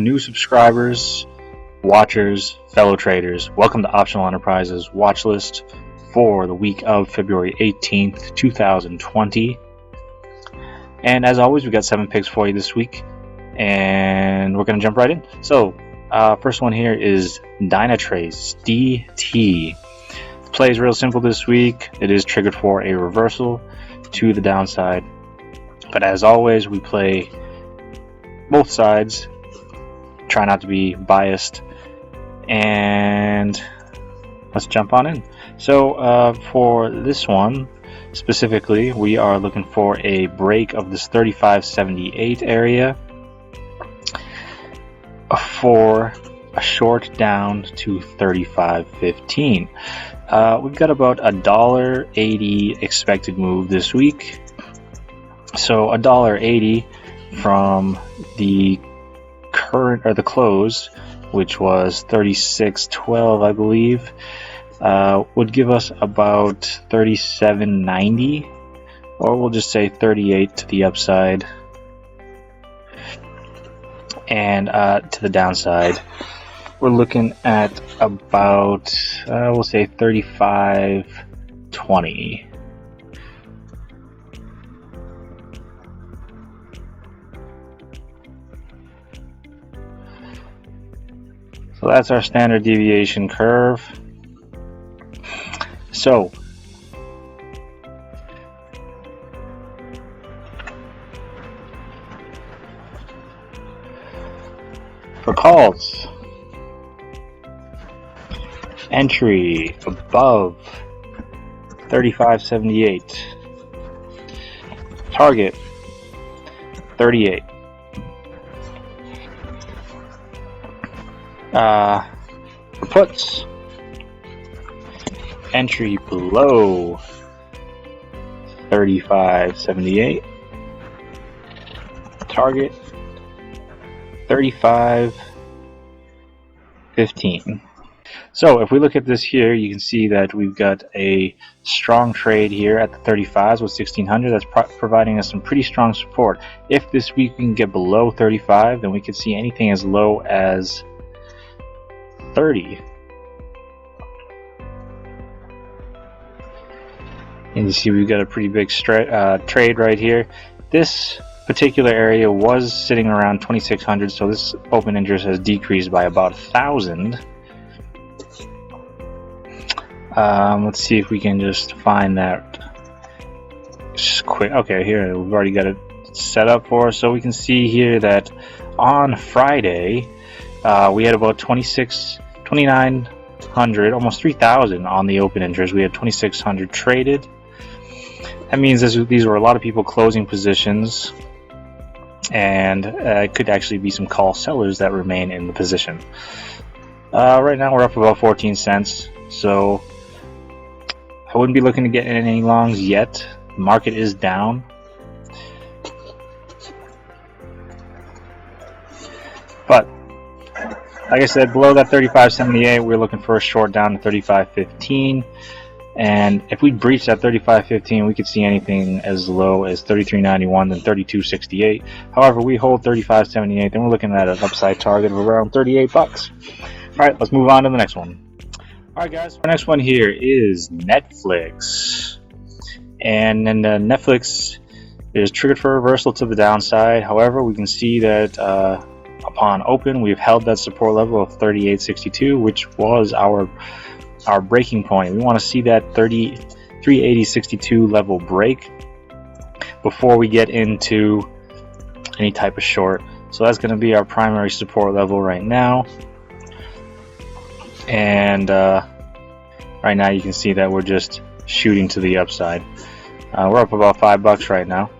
new subscribers, watchers, fellow traders. Welcome to Optional Enterprises Watchlist for the week of February 18th, 2020. And as always, we've got 7 picks for you this week, and we're going to jump right in. So, first one here is Dynatrace, DT. The play is real simple this week. It is triggered for a reversal to the downside. But as always, we play both sides. Try not to be biased. And let's jump on in. So for this one specifically, we are looking for a break of this 35.78 area for a short down to 35.15. We've got about $1.80 expected move this week. So $1.80 from the current or the close, which was 36.12, I believe, would give us about 37.90, or we'll just say 38 to the upside, and to the downside we're looking at about we'll say 35.20. So that's our standard deviation curve. So for calls, entry above 35.78, target 38. For puts, entry below 35.78, target 35.15. So if we look at this here, you can see that we've got a strong trade here at the 35s with 1600. That's providing us some pretty strong support. If this week we can get below 35, then we could see anything as low as 30. And you see we've got a pretty big trade right here. This particular area was sitting around 2600, so this open interest has decreased by about 1,000. Let's see if we can just find that just quick. Okay, here we've already got it set up for us, so we can see here that on Friday we had about 2,900, almost 3,000 on the open interest. We had 2,600 traded. That means these were a lot of people closing positions, and it could actually be some call sellers that remain in the position. Right now we're up about 14 cents, so I wouldn't be looking to get in any longs yet. The market is down. But like I said, below that 35.78, we're looking for a short down to 35.15. And if we breach that 35.15, we could see anything as low as 33.91, then 32.68. However, we hold 35.78, then we're looking at an upside target of around 38 bucks. All right, let's move on to the next one. All right, guys, our next one here is Netflix. And then Netflix is triggered for reversal to the downside. However, we can see that upon open, we've held that support level of 38.62, which was our breaking point. We want to see that 380.62 level break before we get into any type of short. So that's going to be our primary support level right now. And right now you can see that we're just shooting to the upside. We're up about $5 right now.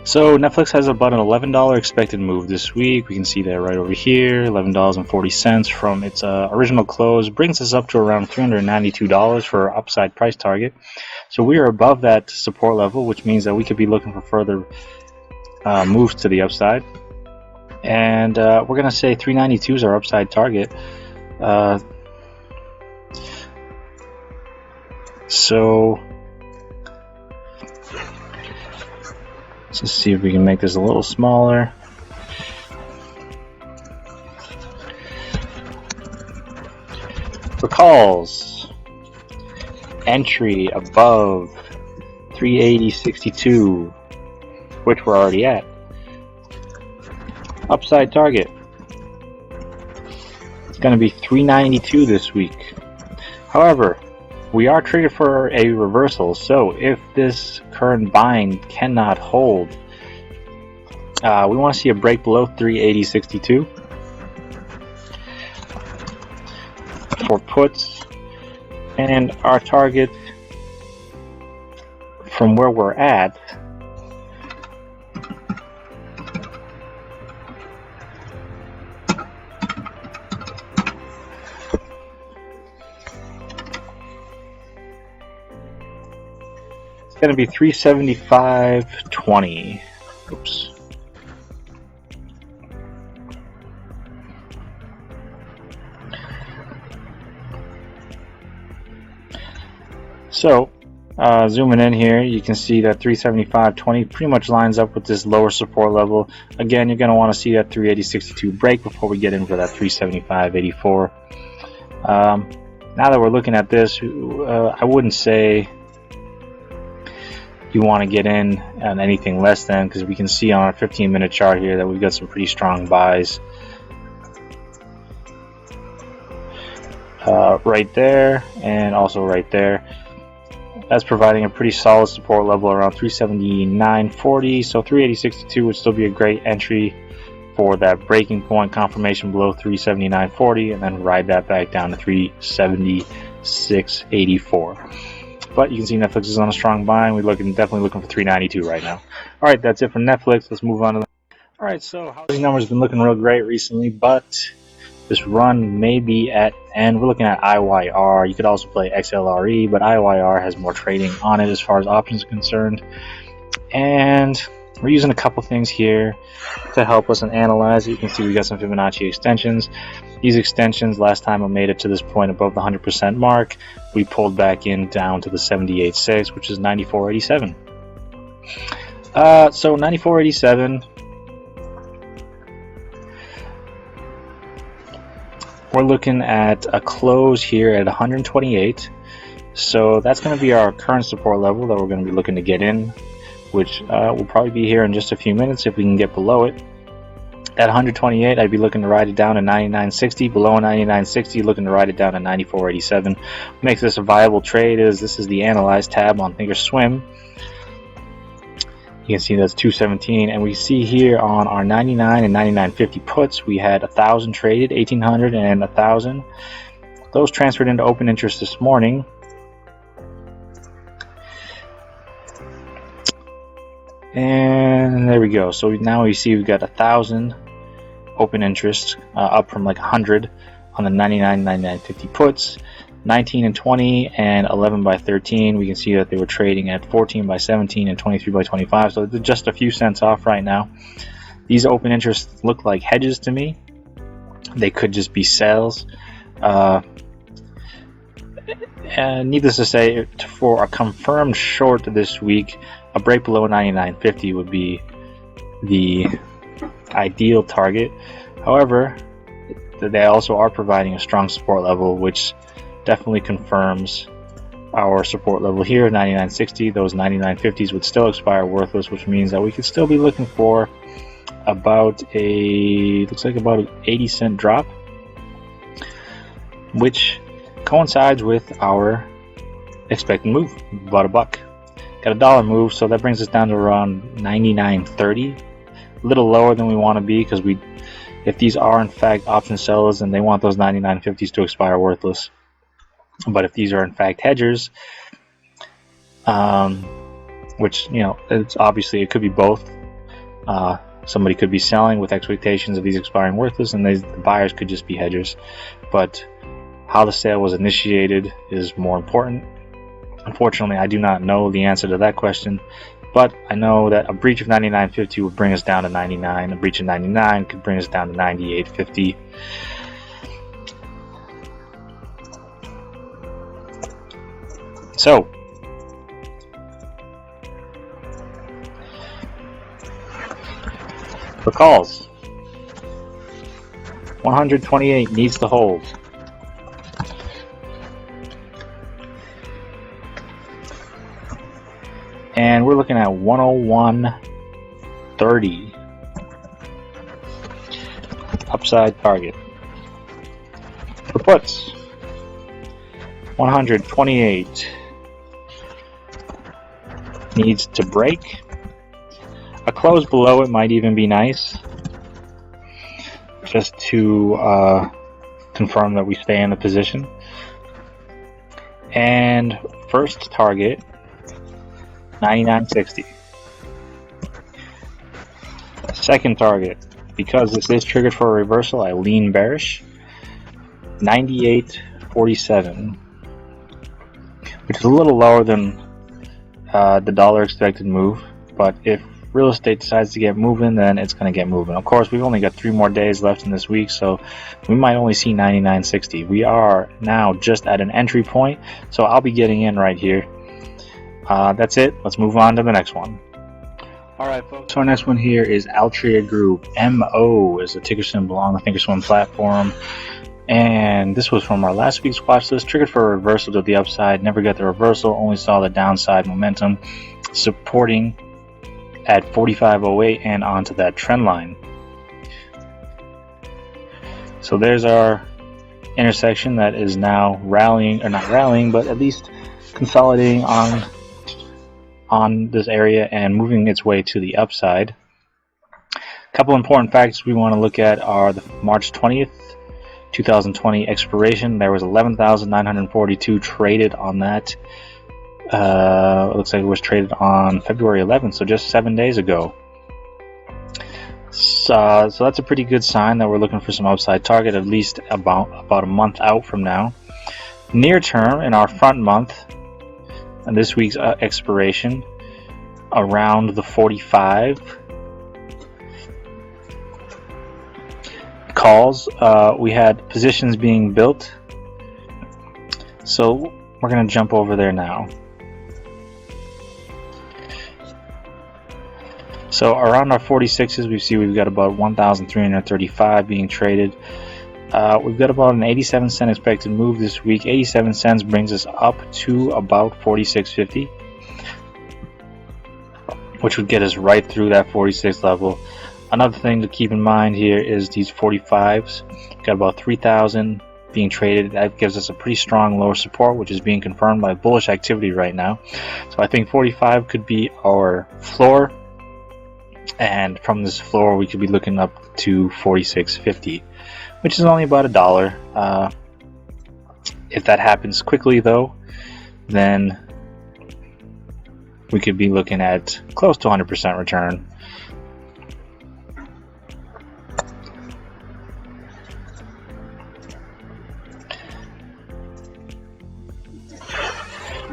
So Netflix has about an $11 expected move this week. We can see that right over here, $11.40 from its original close, brings us up to around $392 for our upside price target. So we are above that support level, which means that we could be looking for further moves to the upside. And we're going to say 392 is our upside target. So Let's just see if we can make this a little smaller. For calls, entry above 380.62, which we're already at. Upside target, it's going to be 392 this week. However, we are triggered for a reversal, so if this current buying cannot hold, we want to see a break below 380.62 for puts, and our target from where we're at is going to be 375.20. Oops. So, zooming in here, you can see that 375.20 pretty much lines up with this lower support level. Again, you're going to want to see that 380.62 break before we get in for that 375.84. Now that we're looking at this, I wouldn't say you want to get in on anything less than, because we can see on our 15-minute chart here that we've got some pretty strong buys. Right there and also right there. That's providing a pretty solid support level around 379.40, so 380.62 would still be a great entry for that breaking point confirmation below 379.40, and then ride that back down to 376.84. But you can see Netflix is on a strong buy, and we're definitely looking for 392 right now. All right, that's it for Netflix. Let's move on to all right, so housing numbers have been looking real great recently, but this run may be at end. We're looking at IYR. You could also play XLRE, but IYR has more trading on it as far as options are concerned. And we're using a couple things here to help us and analyze it. You can see we got some Fibonacci extensions. These extensions, last time I made it to this point above the 100% mark, we pulled back in down to the 78.6, which is 94.87. So 94.87. We're looking at a close here at 128, so that's going to be our current support level that we're going to be looking to get in, which will probably be here in just a few minutes if we can get below it. At 128, I'd be looking to ride it down to 99.60. Below 99.60, looking to ride it down to 94.87. What makes this a viable trade is this is the Analyze tab on Thinkorswim. You can see that's 217, and we see here on our 99 and 99.50 puts, we had 1,000 traded, 1,800 and 1,000. Those transferred into open interest this morning. And there we go. So now we see we've got 1,000 open interest, up from like 100 on the 99, 99.50 puts. 19 and 20 and 11 by 13. We can see that they were trading at 14 by 17 and 23 by 25, so they're just a few cents off right now. These open interests look like hedges to me. They could just be sales. And needless to say, for a confirmed short this week, a break below 99.50 would be the ideal target. However, they also are providing a strong support level, which definitely confirms our support level here, 99.60. Those 99.50s would still expire worthless, which means that we could still be looking for about looks like about an 80-cent drop, which coincides with our expected move, about a buck. Got a dollar move, so that brings us down to around 99.30, a little lower than we want to be, because if these are in fact option sellers, and they want those 99.50s to expire worthless. But if these are in fact hedgers, which, you know, it's obviously it could be both. Somebody could be selling with expectations of these expiring worthless, and the buyers could just be hedgers. But how the sale was initiated is more important. Unfortunately, I do not know the answer to that question, but I know that a breach of 99.50 would bring us down to 99. A breach of 99 could bring us down to 98.50. So For calls, 128 needs to hold. And we're looking at 101.30 upside target. For puts, 128 needs to break. A close below it might even be nice, just to confirm that we stay in the position. And first target, 99.60. Second target, because this is triggered for a reversal, I lean bearish, 98.47, which is a little lower than the dollar expected move, but if real estate decides to get moving, then it's going to get moving. Of course, we've only got 3 more days left in this week, so we might only see 99.60. We are now just at an entry point, so I'll be getting in right here. That's it. Let's move on to the next one. Alright folks, so our next one here is Altria Group. MO is the ticker symbol on the Thinkorswim platform. And this was from our last week's watch list, triggered for a reversal to the upside. Never got the reversal, only saw the downside momentum, supporting at 45.08 and onto that trend line. So there's our intersection that is now rallying, or not rallying, but at least consolidating on this area and moving its way to the upside. A couple important facts we want to look at are the March 20th 2020 expiration. There was 11,942 traded on that. It looks like it was traded on February 11th, so just 7 days ago. So that's a pretty good sign that we're looking for some upside target, at least about a month out from now. Near term, in our front month, and this week's expiration, around the 45. Calls, we had positions being built, so we're going to jump over there now. So around our 46s, we see we've got about 1,335 being traded. We've got about an 87 cent expected move this week. 87 cents brings us up to about 46.50, which would get us right through that 46 level. Another thing to keep in mind here is these 45s. We've got about 3,000 being traded. That gives us a pretty strong lower support, which is being confirmed by bullish activity right now. So I think 45 could be our floor, and from this floor we could be looking up to 46.50, which is only about $1. If that happens quickly though, then we could be looking at close to 100% return.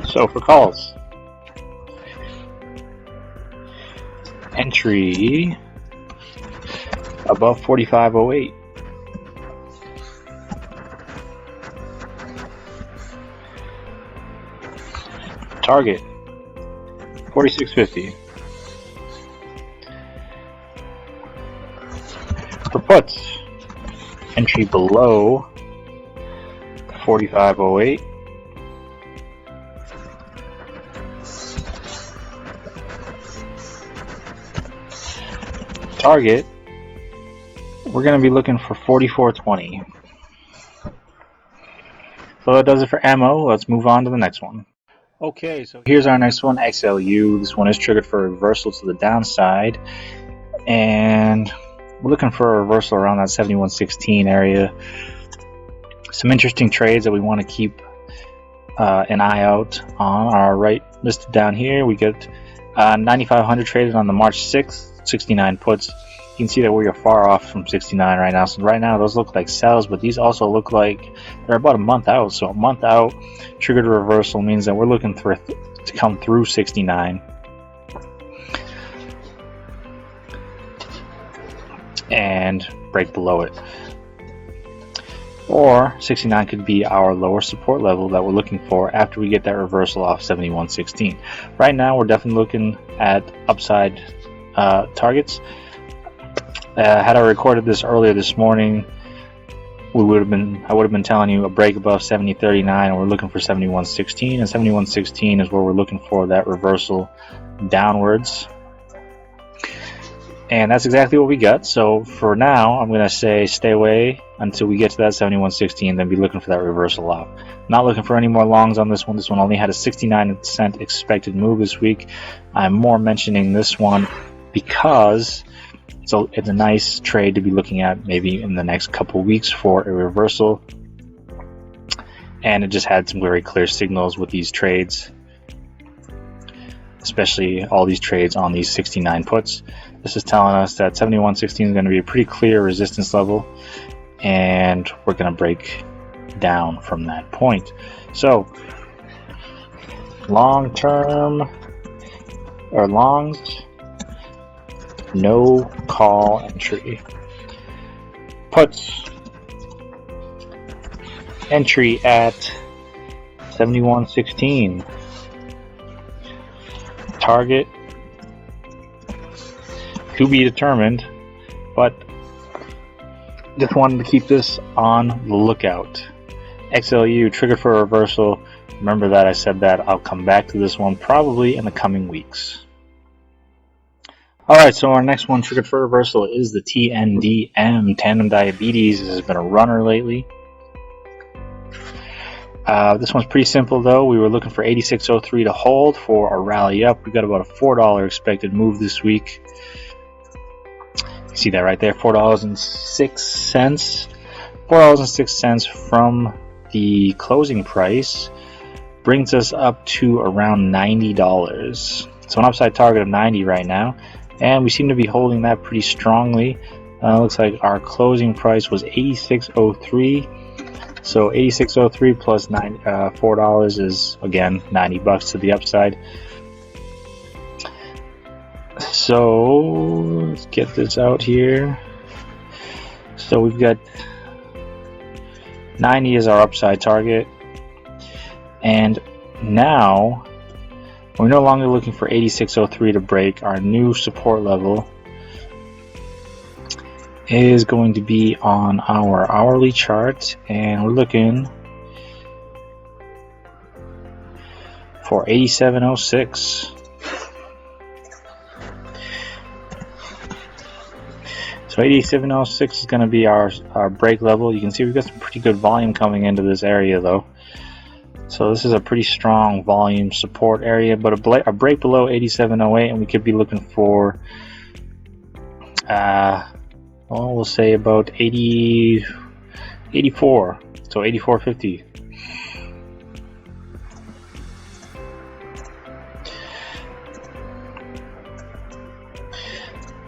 So for calls, entry above 45.08. Target 46.50. For puts, entry below 45.08. Target, we're going to be looking for 44.20. So that does it for MO. Let's move on to the next one. Okay, so here's our next one, XLU. This one is triggered for a reversal to the downside, and we're looking for a reversal around that 71.16 area. Some interesting trades that we want to keep an eye out on are right listed down here. We get 9,500 traded on the March 6th. 69 puts. You can see that we are far off from 69 right now. So right now those look like sells, but these also look like they're about a month out. So a month out, triggered reversal means that we're looking for to come through 69 and break below it. Or 69 could be our lower support level that we're looking for after we get that reversal off 71.16. Right now we're definitely looking at upside targets. Had I recorded this earlier this morning, I would have been telling you a break above 70.39, and we're looking for 71.16, and 71.16 is where we're looking for that reversal downwards. And that's exactly what we got. So for now, I'm going to say stay away until we get to that 71.16, then be looking for that reversal off. Not looking for any more longs on this one. This one only had a 69% expected move this week. I'm more mentioning this one because it's a nice trade to be looking at maybe in the next couple weeks for a reversal. And it just had some very clear signals with these trades, especially all these trades on these 69 puts. This is telling us that 71.16 is going to be a pretty clear resistance level, and we're going to break down from that point. So long term or longs, no call entry. Puts, entry at 71.16. Target to be determined, but just wanted to keep this on the lookout. XLU triggered for a reversal. Remember that I said that. I'll come back to this one probably in the coming weeks. Alright, so our next one triggered for reversal is the TNDM, Tandem Diabetes. This has been a runner lately. This one's pretty simple though. We were looking for 86.03 to hold for a rally up. We got about a $4 expected move this week. You see that right there, $4.06. $4.06 from the closing price brings us up to around $90. So an upside target of 90 right now, and we seem to be holding that pretty strongly. Looks like our closing price was 86.03. So 86.03 plus $4 is again $90 to the upside. So let's get this out here. So we've got 90 is our upside target, and now we're no longer looking for 86.03 to break. Our new support level is going to be on our hourly chart, and we're looking for 87.06. So 87.06 is going to be our break level. You can see we've got some pretty good volume coming into this area though. So this is a pretty strong volume support area, but a break below 87.08, and we could be looking for well, we'll say about 84, so 84.50.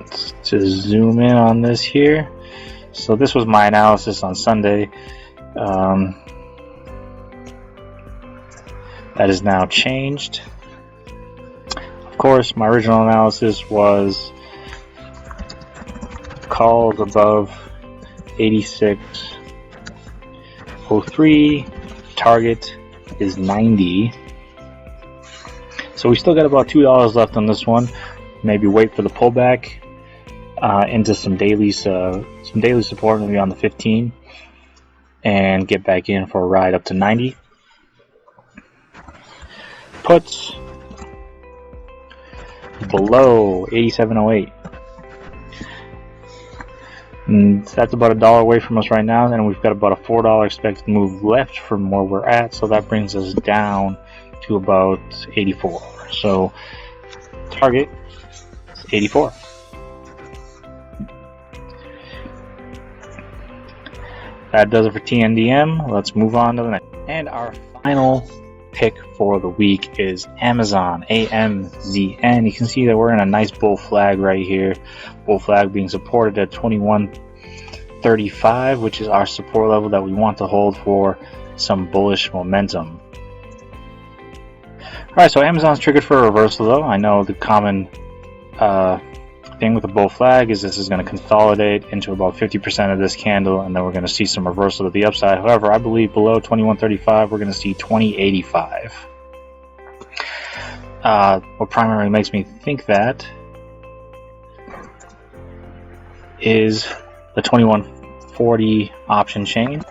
Let's just zoom in on this here. So this was my analysis on Sunday. That is now changed. Of course, my original analysis was calls above 86.03, target is 90. So we still got about $2 left on this one. Maybe wait for the pullback into some daily support, maybe on the 15, and get back in for a ride up to 90. Puts below 87.08. And that's about $1 away from us right now, and we've got about a $4 expected move left from where we're at, so that brings us down to about 84. So target is 84. That does it for TNDM. Let's move on to the next. And our final pick for the week is Amazon, AMZN. You can see that we're in a nice bull flag right here. Bull flag being supported at 21.35, which is our support level that we want to hold for some bullish momentum. Alright, so Amazon's triggered for a reversal though. I know the common thing with the bull flag is this is going to consolidate into about 50% of this candle, and then we're going to see some reversal to the upside. However, I believe below 21.35 we're going to see 20.85. What primarily makes me think that is the 2140 option chain.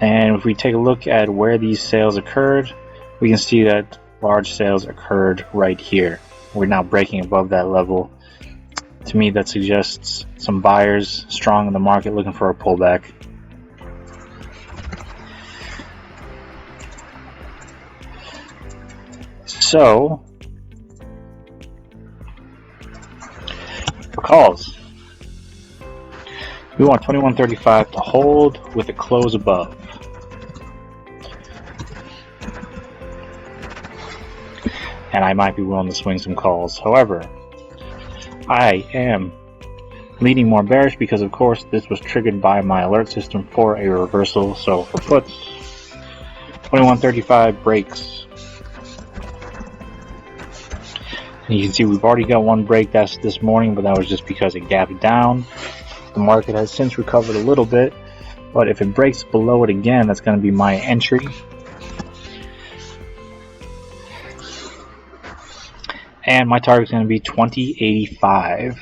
And if we take a look at where these sales occurred, we can see that large sales occurred right here. We're now breaking above that level. To me, that suggests some buyers strong in the market looking for a pullback. So, for calls, we want 2135 to hold with a close above. And I might be willing to swing some calls. However, I am leaning more bearish because, of course, this was triggered by my alert system for a reversal. So for puts, 2135 breaks. And you can see we've already got one break that's this morning, but that was just because it gapped down. The market has since recovered a little bit, but if it breaks below it again, that's going to be my entry. And my target is going to be 2085.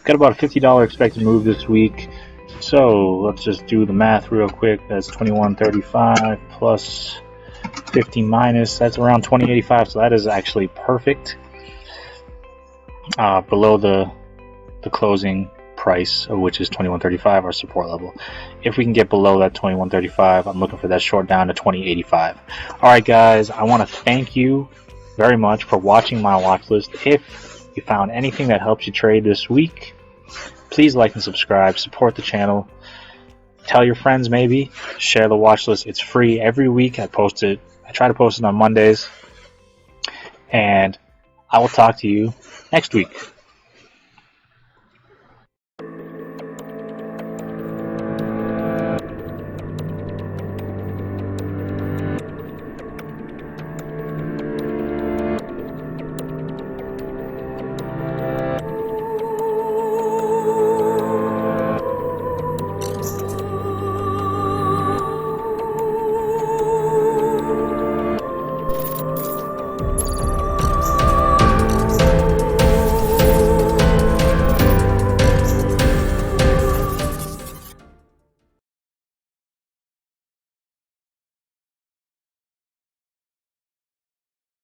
Got about a $50 expected move this week. So let's just do the math real quick. That's 2135 plus 50 minus. That's around 2085. So that is actually perfect. Below the closing price, of which is 2135, our support level. If we can get below that 2135, I'm looking for that short down to 2085. All right, guys, I want to thank you very much for watching my watch list. If you found anything that helps you trade this week, please like and subscribe, support the channel, tell your friends, maybe share the watch list. It's free every week. I try to post it on Mondays, and I will talk to you next week.